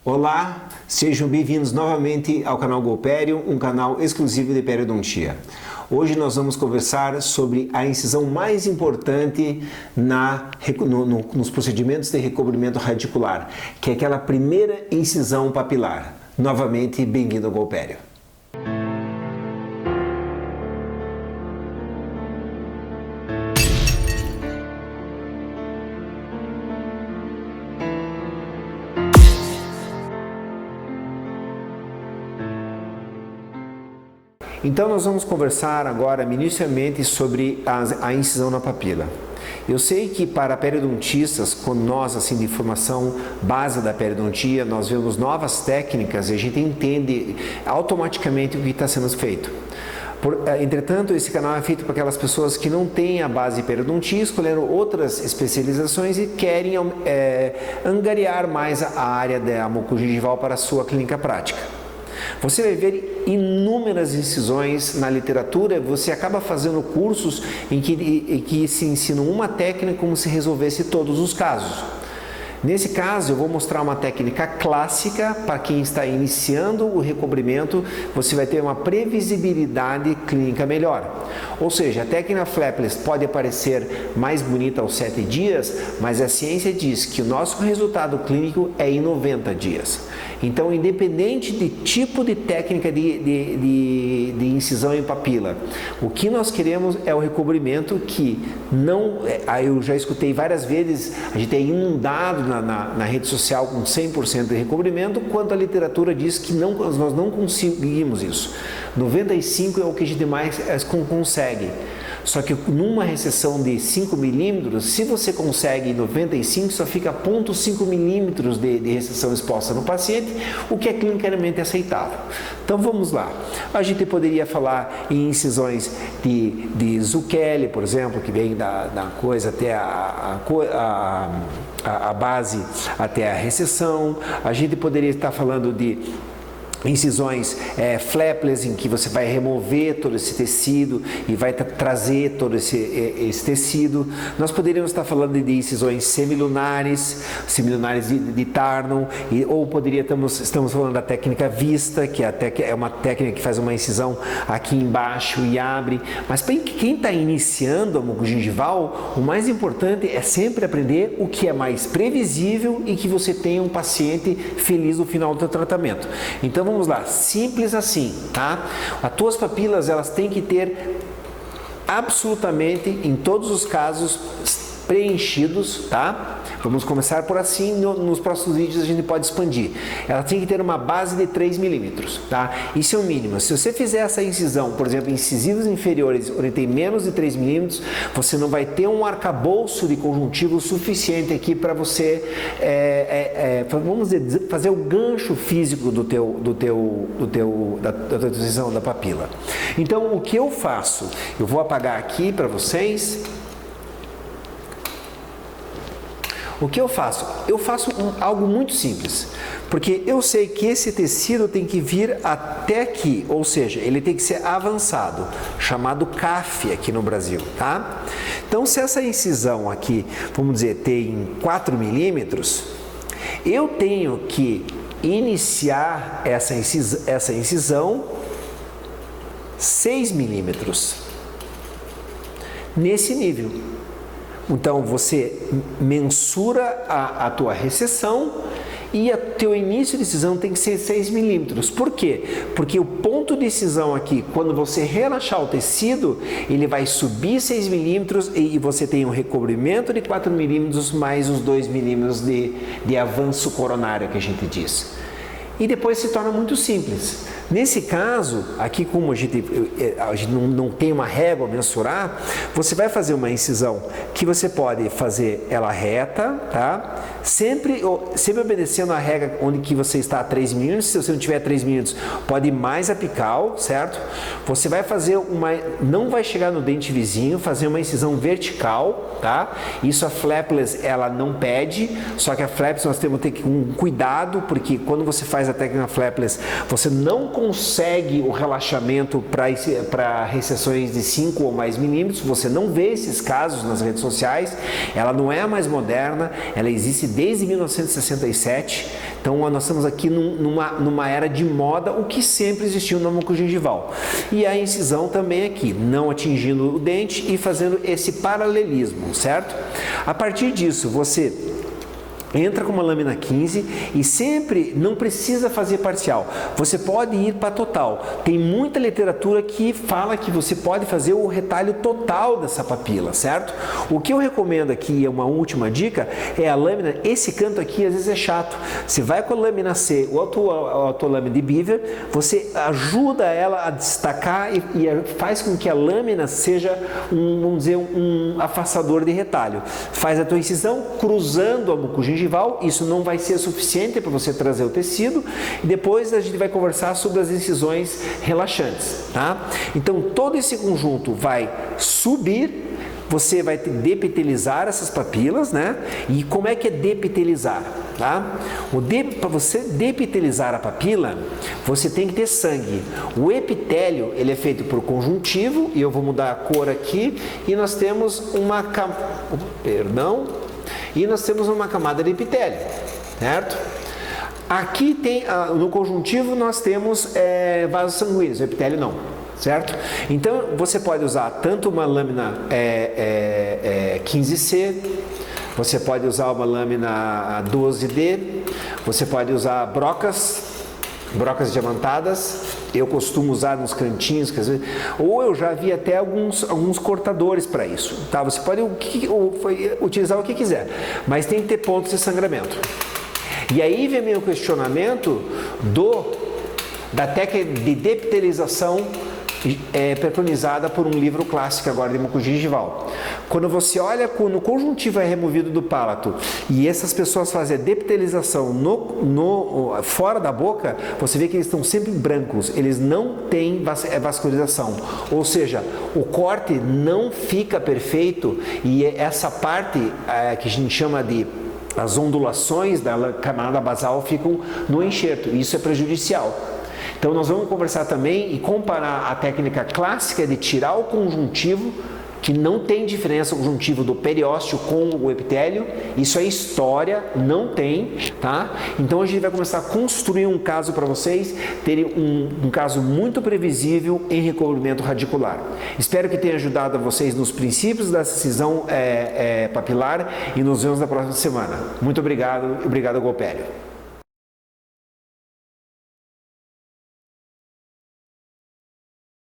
Olá, sejam bem-vindos novamente ao canal Golperium, um canal exclusivo de periodontia. Hoje nós vamos conversar sobre a incisão mais importante nos procedimentos de recobrimento radicular, que é aquela primeira incisão papilar. Novamente, bem-vindo ao Golperium. Então nós vamos conversar agora inicialmente sobre a incisão na papila. Eu sei que para periodontistas, quando nós assim de formação base da periodontia, nós vemos novas técnicas e a gente entende automaticamente o que está sendo feito. Entretanto, esse canal é feito para aquelas pessoas que não têm a base de periodontia, escolheram outras especializações e querem angariar mais a área da mucogengival para a sua clínica prática. Você vai ver inúmeras incisões na literatura, você acaba fazendo cursos em que se ensinam uma técnica como se resolvesse todos os casos. Nesse caso, eu vou mostrar uma técnica clássica para quem está iniciando o recobrimento, você vai ter uma previsibilidade clínica melhor. Ou seja, a técnica flapless pode parecer mais bonita aos 7 dias, mas a ciência diz que o nosso resultado clínico é em 90 dias. Então, independente de tipo de técnica de incisão em papila, o que nós queremos é o recobrimento que não... Eu já escutei várias vezes, a gente é inundado na rede social com 100% de recobrimento, quanto a literatura diz que nós não conseguimos isso. 95% é o que a gente mais consegue. Só que numa recessão de 5 milímetros, se você consegue 95, só fica 0,5 milímetros de recessão exposta no paciente, o que é clinicamente aceitável. Então vamos lá. A gente poderia falar em incisões de Zucchelli, por exemplo, que vem da coisa até a base até a recessão. A gente poderia estar falando de incisões flapless, em que você vai remover todo esse tecido e vai trazer todo esse tecido. Nós poderíamos estar falando de incisões semilunares de Tarnow, ou estamos falando da técnica vista, que é uma técnica que faz uma incisão aqui embaixo e abre. Mas para quem está iniciando a mucogengival, o mais importante é sempre aprender o que é mais previsível e que você tenha um paciente feliz no final do seu tratamento. Então vamos lá, simples assim, tá? As tuas papilas, elas têm que ter absolutamente, em todos os casos, preenchidos, tá? Vamos começar por assim, nos próximos vídeos a gente pode expandir. Ela tem que ter uma base de 3 milímetros, tá? Isso é o mínimo. Se você fizer essa incisão, por exemplo, incisivos inferiores, onde tem menos de 3 milímetros, você não vai ter um arcabouço de conjuntivo suficiente aqui para você, vamos dizer, fazer o gancho físico da tua incisão da papila. Então, o que eu faço? Eu vou apagar aqui para vocês. O que eu faço? Eu faço algo muito simples, porque eu sei que esse tecido tem que vir até aqui, ou seja, ele tem que ser avançado, chamado CAF aqui no Brasil, tá? Então, se essa incisão aqui, vamos dizer, tem 4 milímetros, eu tenho que iniciar essa incisão 6 milímetros, nesse nível. Então, você mensura a tua recessão e o teu início de incisão tem que ser 6 milímetros. Por quê? Porque o ponto de incisão aqui, quando você relaxar o tecido, ele vai subir 6 milímetros e você tem um recobrimento de 4 milímetros mais os 2 milímetros de avanço coronário que a gente diz. E depois se torna muito simples. Nesse caso, aqui como a gente não tem uma régua a mensurar, você vai fazer uma incisão que você pode fazer ela reta, tá? Sempre obedecendo a regra onde que você está a 3 milímetros. Se você não tiver 3 milímetros, pode ir mais apical, certo? Você vai fazer não vai chegar no dente vizinho, fazer uma incisão vertical, tá? Isso a flapless ela não pede, só que a flapless nós temos que ter um cuidado, porque quando você faz faz a técnica flapless, você não consegue o relaxamento para recessões de 5 ou mais milímetros, você não vê esses casos nas redes sociais, ela não é a mais moderna, ela existe desde 1967, então nós estamos aqui numa era de moda, o que sempre existiu na mucogengival. E a incisão também aqui, não atingindo o dente e fazendo esse paralelismo, certo? A partir disso, você entra com uma lâmina 15 e sempre não precisa fazer parcial, você pode ir para total. Tem muita literatura que fala que você pode fazer o retalho total dessa papila, certo? O que eu recomendo aqui, é uma última dica, é a lâmina, esse canto aqui às vezes é chato, você vai com a lâmina C ou a tua lâmina de beaver, você ajuda ela a destacar e faz com que a lâmina seja vamos dizer, um afastador de retalho. Faz a tua incisão cruzando a mucogengival, isso não vai ser suficiente para você trazer o tecido, e depois a gente vai conversar sobre as incisões relaxantes, tá? Então todo esse conjunto vai subir, você vai depitelizar essas papilas, né? E como é que é depitelizar, tá? Para você depitelizar a papila, você tem que ter sangue. O epitélio, ele é feito por conjuntivo, e eu vou mudar a cor aqui, e nós temos uma camada de epitélio, certo? Aqui tem, no conjuntivo nós temos vasos sanguíneos, o epitélio não, certo? Então você pode usar tanto uma lâmina 15C, você pode usar uma lâmina 12D, você pode usar brocas diamantadas. Eu costumo usar nos cantinhos, ou eu já vi até alguns cortadores para isso, tá? Você pode utilizar o que quiser, mas tem que ter pontos de sangramento. E aí vem meu questionamento da técnica de depitelização preconizada por um livro clássico agora de mucogengival. Quando você olha quando o conjuntivo é removido do palato e essas pessoas fazem a depitelização fora da boca, você vê que eles estão sempre brancos, eles não têm vascularização, ou seja, o corte não fica perfeito, e essa parte que a gente chama de as ondulações da camada basal ficam no enxerto, isso é prejudicial. Então nós vamos conversar também e comparar a técnica clássica de tirar o conjuntivo, que não tem diferença o conjuntivo do periósteo com o epitélio, isso é história, não tem, tá? Então a gente vai começar a construir um caso para vocês terem um caso muito previsível em recobrimento radicular. Espero que tenha ajudado a vocês nos princípios da incisão papilar, e nos vemos na próxima semana. Muito obrigado, Golpério.